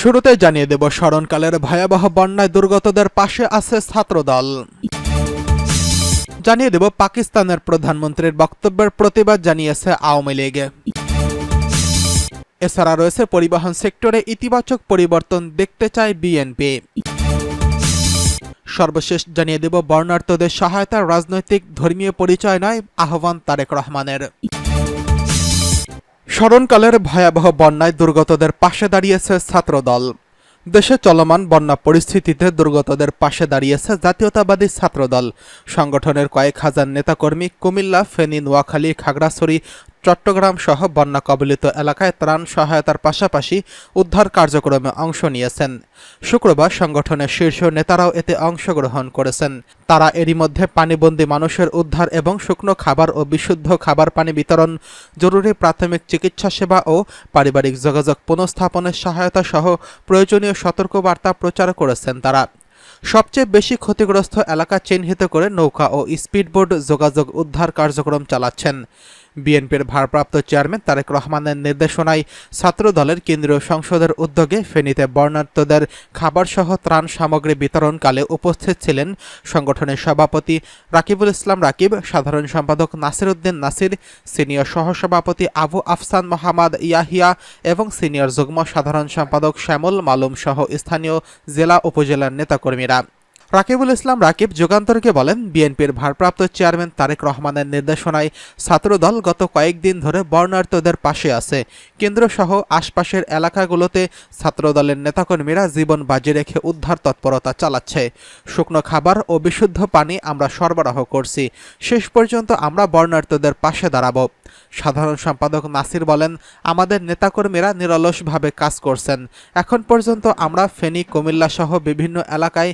শুরুতে জানিয়ে দেব স্মরণকালের ভয়াবহ বন্যায় দুর্গতদের পাশে আছে ছাত্রদল। জানিয়ে দেব পাকিস্তানের প্রধানমন্ত্রীর বক্তব্যের প্রতিবাদ জানিয়েছে আওয়ামী লীগ। এছাড়া রয়েছে পরিবহন সেক্টরে ইতিবাচক পরিবর্তন দেখতে চায় বিএনপি। সর্বশেষ জানিয়ে দেব বর্ণার্থদের সহায়তা রাজনৈতিক ধর্মীয় পরিচয় নয়, আহ্বান তারেক রহমানের। স্মরণকালের ভয়াবহ বন্যায় দুর্গতদের পাশে দাঁড়িয়েছে ছাত্রদল। দেশে চলমান বন্যা পরিস্থিতিতে দুর্গতদের পাশে দাঁড়িয়েছে জাতীয়তাবাদী ছাত্রদল। সংগঠনের কয়েক হাজার নেতাকর্মী কুমিল্লা, ফেনী, নোয়াখালী, খাগড়াছড়ি, চট্টগ্রাম সহ বন্যা কবলিত এলাকায় ত্রাণ সহায়তার পাশাপাশি উদ্ধার কার্যক্রমে অংশ নিয়েছেন। শুক্রবার সংগঠনের শীর্ষ নেতারাও এতে অংশগ্রহণ করেছেন। তারা এরই মধ্যে পানিবন্দী মানুষের উদ্ধার এবং শুকনো খাবার ও বিশুদ্ধ খাবার পানি বিতরণ, জরুরি প্রাথমিক চিকিৎসা সেবা ও পারিবারিক যোগাযোগ পুনঃস্থাপনের সহায়তা সহ প্রয়োজনীয় সতর্কবার্তা প্রচার করেছেন তারা। সবচেয়ে বেশি ক্ষতিগ্রস্ত এলাকা চিহ্নিত করে নৌকা ও স্পিডবোট যোগাযোগ উদ্ধার কার্যক্রম চালাচ্ছেন। বিএনপির ভারপ্রাপ্ত চেয়ারম্যান তারেক রহমানের নির্দেশনায় ছাত্রদলের কেন্দ্রীয় সংসদের উদ্যোগে ফেনীতে বর্ণার্থদের খাবারসহ ত্রাণ সামগ্রী বিতরণকালে উপস্থিত ছিলেন সংগঠনের সভাপতি রাকিবুল ইসলাম রাকিব, সাধারণ সম্পাদক নাসির উদ্দিন নাসির, সিনিয়র সহসভাপতি আবু আফসান মোহাম্মদ ইয়াহিয়া এবং সিনিয়র যুগ্ম সাধারণ সম্পাদক শ্যামল মালুম সহ স্থানীয় জেলা উপজেলার নেতাকর্মীরা। রাকিবুল ইসলাম রাকিব যুগান্তরকে বলেন, বিএনপির ভারপ্রাপ্ত চেয়ারম্যান তারেক রহমানের নির্দেশনায় ছাত্রদল গত কয়েকদিন ধরে বর্ণার্থদের পাশে আছে। কেন্দ্রসহ আশপাশের এলাকাগুলোতে ছাত্রদলের নেতাকর্মীরা জীবন বাজি রেখে উদ্ধার তৎপরতা চালাচ্ছে। শুকনো খাবার ও বিশুদ্ধ পানি আমরা সরবরাহ করছি। শেষ পর্যন্ত আমরা বর্ণার্থদের পাশে দাঁড়াব। সাধারণ সম্পাদক নাসির বলেন, আমাদের নেতাকর্মীরা নিরলসভাবে কাজ করছেন। এখন পর্যন্ত আমরা ফেনী, কুমিল্লা সহ বিভিন্ন এলাকায়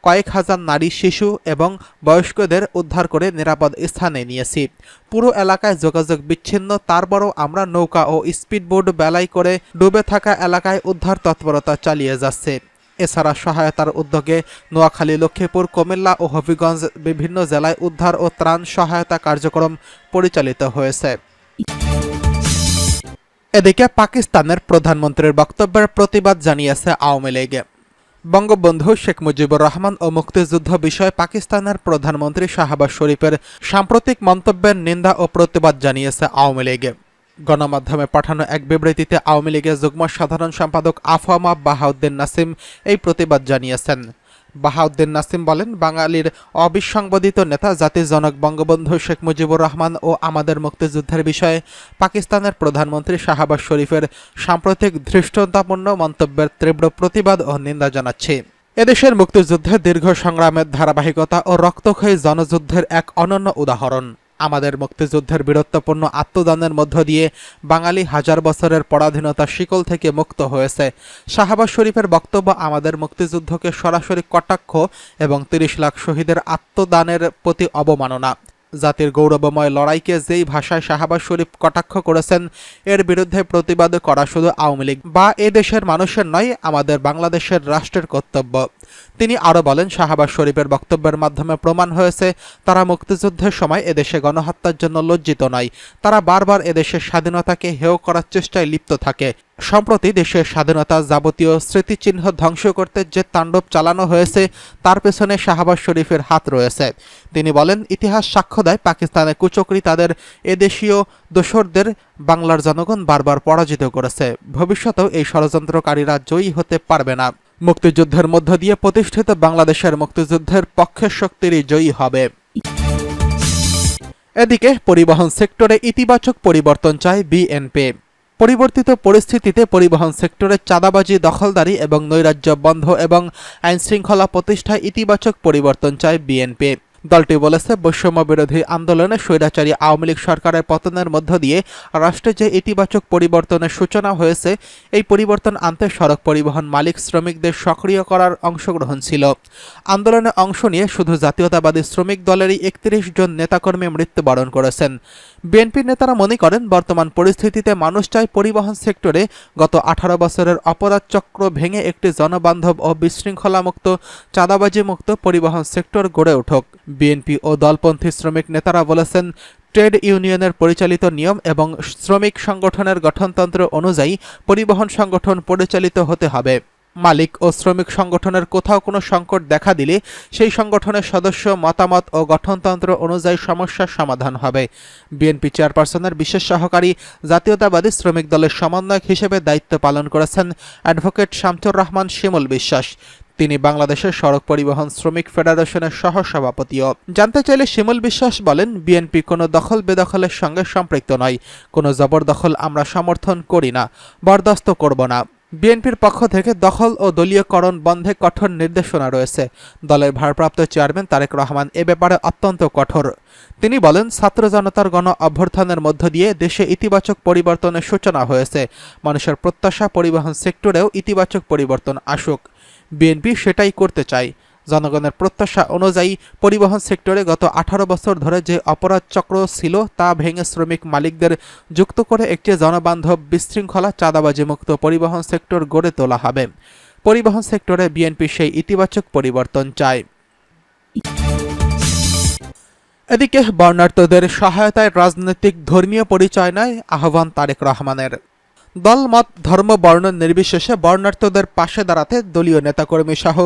কয়েক হাজার নারী, শিশু এবং বয়স্কদের উদ্ধার করে নিরাপদ স্থানে নিয়েছি। পুরো এলাকায় যোগাযোগ বিচ্ছিন্ন, তারপরও আমরা নৌকা ও স্পিডবোট বেলাই করে ডুবে থাকা এলাকায় উদ্ধার তৎপরতা চালিয়ে যাচ্ছে। এছাড়া সহায়তার উদ্যোগে নোয়াখালী, লক্ষ্মীপুর, কুমিল্লা ও হবিগঞ্জ বিভিন্ন জেলায় উদ্ধার ও ত্রাণ সহায়তা কার্যক্রম পরিচালিত হয়েছে। এদিকে পাকিস্তানের প্রধানমন্ত্রীর বক্তব্যের প্রতিবাদ জানিয়েছে আওয়ামী লীগ। বঙ্গবন্ধু শেখ মুজিবুর রহমান ও মুক্তিযুদ্ধ বিষয়ে পাকিস্তানের প্রধানমন্ত্রী শাহবাজ শরীফের সাম্প্রতিক মন্তব্যের নিন্দা ও প্রতিবাদ জানিয়েছে আওয়ামী লীগ। গণমাধ্যমে পাঠানো এক বিবৃতিতে আওয়ামী লীগের যুগ্ম সাধারণ সম্পাদক আফামা বাহাউদ্দিন নাসিম এই প্রতিবাদ জানিয়েছেন। বাহাউদ্দিন নাসিম বলেন, বাঙালির অবিসংবাদিত নেতা জাতির জনক বঙ্গবন্ধু শেখ মুজিবুর রহমান ও আমাদের মুক্তিযুদ্ধের বিষয়ে পাকিস্তানের প্রধানমন্ত্রী শাহবাজ শরীফের সাম্প্রতিক ধৃষ্টতাপূর্ণ মন্তব্যের তীব্র প্রতিবাদ ও নিন্দা জানাচ্ছি। এদেশের মুক্তিযুদ্ধে দীর্ঘ সংগ্রামের ধারাবাহিকতা ও রক্তক্ষয়ী জনযুদ্ধের এক অনন্য উদাহরণ। আমাদের মুক্তিযুদ্ধের বীরত্বপূর্ণ আত্মদানের মধ্য দিয়ে বাঙালি হাজার বছরের পরাধীনতার শিকল থেকে মুক্ত হয়েছে। শাহবাজ শরীফের বক্তব্য আমাদের মুক্তিযুদ্ধকে সরাসরি কটাক্ষ এবং ৩০ লাখ শহীদের আত্মদানের প্রতি অবমাননা। জাতির গৌরবময় লড়াইকে যেই ভাষায় শাহবাজ শরীফ কটাক্ষ করেছেন, এর বিরুদ্ধে প্রতিবাদ করা শুধু আওয়ামী লীগ বা এ দেশের মানুষের নয়, আমাদের বাংলাদেশের রাষ্ট্রের কর্তব্য। তিনি আরও বলেন, শাহবাজ শরীফের বক্তব্যের মাধ্যমে প্রমাণ হয়েছে তারা মুক্তিযুদ্ধের সময় এদেশে গণহত্যার জন্য লজ্জিত নয়। তারা বারবার এদেশের স্বাধীনতাকে হেয় করার চেষ্টায় লিপ্ত থাকে। সম্প্রতি দেশের স্বাধীনতার যাবতীয় স্মৃতিচিহ্ন ধ্বংস করতে যে তাণ্ডব চালানো হয়েছে তার পেছনে শাহবাজ শরীফের হাত রয়েছে। তিনি বলেন, ইতিহাস সাক্ষ্য দেয় পাকিস্তানের কুচক্রী তাদের এদেশীয় দোসরদের বাংলার জনগণ বারবার পরাজিত করেছে। ভবিষ্যতেও এই ষড়যন্ত্রকারীরা জয়ী হতে পারবে না। মুক্তিযুদ্ধের মধ্য দিয়ে প্রতিষ্ঠিত বাংলাদেশের মুক্তিযুদ্ধের পক্ষের শক্তিরই জয়ী হবে। এদিকে পরিবহন সেক্টরে ইতিবাচক পরিবর্তন চায় বিএনপি। পরিবর্তিত পরিস্থিতিতে পরিবহন সেক্টরে চাঁদাবাজি, দখলদারি এবং নৈরাজ্য বন্ধ এবং আইনশৃঙ্খলা প্রতিষ্ঠায় ইতিবাচক পরিবর্তন চায় বিএনপি। দলটি বলেছে, বৈষম্য বিরোধী আন্দোলনে স্বৈরাচারী আওয়ামী লীগ সরকারের পতনের মধ্য দিয়ে রাষ্ট্রে যে ইতিবাচক পরিবর্তনের সূচনা হয়েছে, এই পরিবর্তন আনতে সড়ক পরিবহন মালিক শ্রমিকদের সক্রিয় করার অংশগ্রহণ ছিল। আন্দোলনে অংশ নিয়ে শুধু জাতীয়তাবাদী শ্রমিক দলেরই ৩১ জন নেতাকর্মী মৃত্যুবরণ করেছেন। বিএনপির নেতারা মনে করেন, বর্তমান পরিস্থিতিতে মানুষ চায় পরিবহন সেক্টরে গত 18 বছরের অপরাধ চক্র ভেঙে একটি জনবান্ধব ও বিশৃঙ্খলামুক্ত, চাঁদাবাজিমুক্ত পরিবহন সেক্টর গড়ে উঠুক। বিএনপি ও দলপন্থী শ্রমিক নেতারা বলেছেন, ট্রেড ইউনিয়নের পরিচালিত নিয়ম এবং শ্রমিক সংগঠনের গঠনতন্ত্র অনুযায়ী পরিবহন সংগঠন পরিচালিত হতে হবে। মালিক ও শ্রমিক সংগঠনের কোথাও কোনো সংকট দেখা দিলে সেই সংগঠনের সদস্য মতামত ও গঠনতন্ত্র অনুযায়ী সমস্যার সমাধান হবে। বিএনপি চেয়ারপারসনের বিশেষ সহকারী জাতীয়তাবাদী শ্রমিক দলের সমন্বয়ক হিসেবে দায়িত্ব পালন করেছেন অ্যাডভোকেট শামসুর রহমান শিমুল বিশ্বাস। তিনি বাংলাদেশের সড়ক পরিবহন শ্রমিক ফেডারেশনের সহসভাপতিও। জানতে চাইলে শিমুল বিশ্বাস বলেন, বিএনপি কোনো দখল বেদখলের সঙ্গে সম্পৃক্ত নয়, কোনো জবরদখল আমরা সমর্থন করি না, বরদাস্ত করব না। বিএনপির পক্ষ থেকে দখল ও দলীয়করণ বন্ধে কঠোর নির্দেশনা রয়েছে। দলের ভারপ্রাপ্ত চেয়ারম্যান তারেক রহমান এ ব্যাপারে অত্যন্ত কঠোর। তিনি বলেন, ছাত্র জনতার গণ অভ্যুত্থানের মধ্য দিয়ে দেশে ইতিবাচক পরিবর্তনের সূচনা হয়েছে। মানুষের প্রত্যাশা পরিবহন সেক্টরেও ইতিবাচক পরিবর্তন আসুক। বিএনপি সেটাই করতে চায়। জনগণের প্রত্যাশা অনুযায়ী পরিবহন সেক্টরে গত 18 বছর ধরে যে অপরাধ চক্র ছিল তা ভেঙে শ্রমিক মালিকদের যুক্ত করে একটি জনবান্ধব বিশৃঙ্খলা চাঁদাবাজি মুক্ত পরিবহন সেক্টর গড়ে তোলা হবে। পরিবহন সেক্টরে বিএনপি সেই ইতিবাচক পরিবর্তন চায়। এদিকে বর্ণাঢ্যদের সহায়তায় রাজনৈতিক ধর্মীয় পরিচয় নয় আহ্বান তারেক রহমানের। দল মত ধর্ম বর্ণ নির্বিশেষে বর্ণাঢ্যদের পাশে দাঁড়াতে দলীয় নেতাকর্মী সহ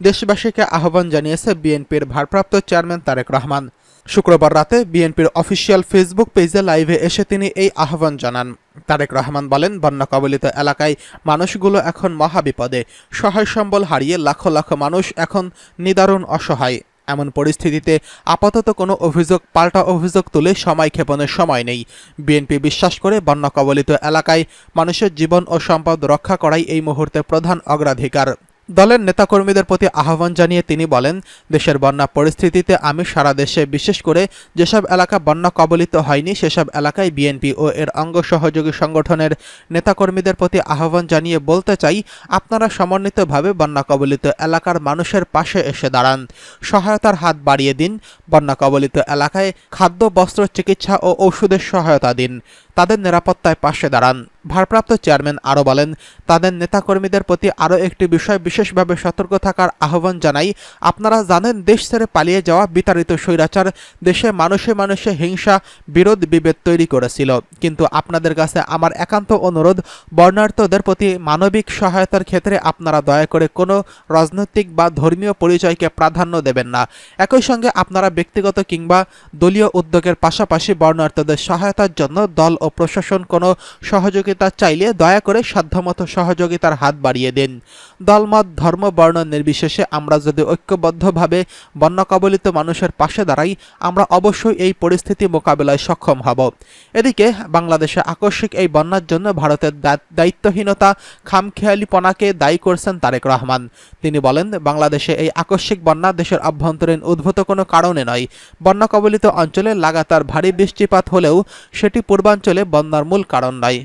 দেশবাসীকে আহ্বান জানিয়েছে বিএনপির ভারপ্রাপ্ত চেয়ারম্যান তারেক রহমান। শুক্রবার রাতে বিএনপির অফিসিয়াল ফেসবুক পেজে লাইভে এসে তিনি এই আহ্বান জানান। তারেক রহমান বলেন, বন্যা কবলিত এলাকায় মানুষগুলো এখন মহাবিপদে। সহায় সম্বল হারিয়ে লাখো লাখো মানুষ এখন নিদারুণ অসহায়। এমন পরিস্থিতিতে আপাতত কোনো অভিযোগ পাল্টা অভিযোগ তুলে সময় ক্ষেপণের সময় নেই। বিএনপি বিশ্বাস করে বন্যা কবলিত এলাকায় মানুষের জীবন ও সম্পদ রক্ষা করাই এই মুহূর্তে প্রধান অগ্রাধিকার। দলের নেতাকর্মীদের প্রতি আহ্বান জানিয়ে তিনি বলেন, দেশের বন্যা পরিস্থিতিতে আমি সারা দেশে বিশেষ করে যেসব এলাকা বন্যা কবলিত হয়নি সেসব এলাকায় বিএনপি ও এর অঙ্গ সহযোগী সংগঠনের নেতাকর্মীদের প্রতি আহ্বান জানিয়ে বলতে চাই, আপনারা সমন্বিতভাবে বন্যা কবলিত এলাকার মানুষের পাশে এসে দাঁড়ান, সহায়তার হাত বাড়িয়ে দিন। বন্যা কবলিত এলাকায় খাদ্য, বস্ত্র, চিকিৎসা ও ঔষধের সহায়তা দিন, তাদের নিরাপত্তায় পাশে দাঁড়ান। ভারপ্রাপ্ত চেয়ারম্যান আরও বলেন, তাদের নেতাকর্মীদের প্রতি আরও একটি বিষয় বিশেষভাবে সতর্ক থাকার আহ্বান জানাই। আপনারা জানেন, দেশ ছেড়ে পালিয়ে যাওয়া বিতাড়িত স্বৈরাচার দেশে মানুষে মানুষে হিংসা, বিরোধ, বিভেদ তৈরি করেছিল। কিন্তু আপনাদের কাছে আমার একান্ত অনুরোধ, বর্ণাঢ্যদের প্রতি মানবিক সহায়তার ক্ষেত্রে আপনারা দয়া করে কোনো রাজনৈতিক বা ধর্মীয় পরিচয়কে প্রাধান্য দেবেন না। একই সঙ্গে আপনারা ব্যক্তিগত কিংবা দলীয় উদ্যোগের পাশাপাশি বর্ণাঢ্যদের সহায়তার জন্য দল ও প্রশাসন কোনো সহযোগিতা চাইলে দয়া করে সাধ্যমতো সহযোগিতার হাত বাড়িয়ে দিন। দলমত ধর্ম বর্ণ নির্বিশেষে আমরা যদি ঐক্যবদ্ধভাবে বন্যা কবলিত মানুষের পাশে দাঁড়াই, আমরা অবশ্যই এই পরিস্থিতি মোকাবেলায় সক্ষম হব। এদিকে বাংলাদেশে আকস্মিক এই বন্যার জন্য ভারতের দায়িত্বহীনতা, খামখেয়ালিপনাকে দায়ী করছেন তারেক রহমান। তিনি বলেন, বাংলাদেশে এই আকস্মিক বন্যা দেশের অভ্যন্তরীণ উদ্ভূত কোনো কারণে নয়। বন্যা কবলিত অঞ্চলে লাগাতার ভারী বৃষ্টিপাত হলেও সেটি পূর্বাঞ্চলে বন্যার মূল কারণ নয়।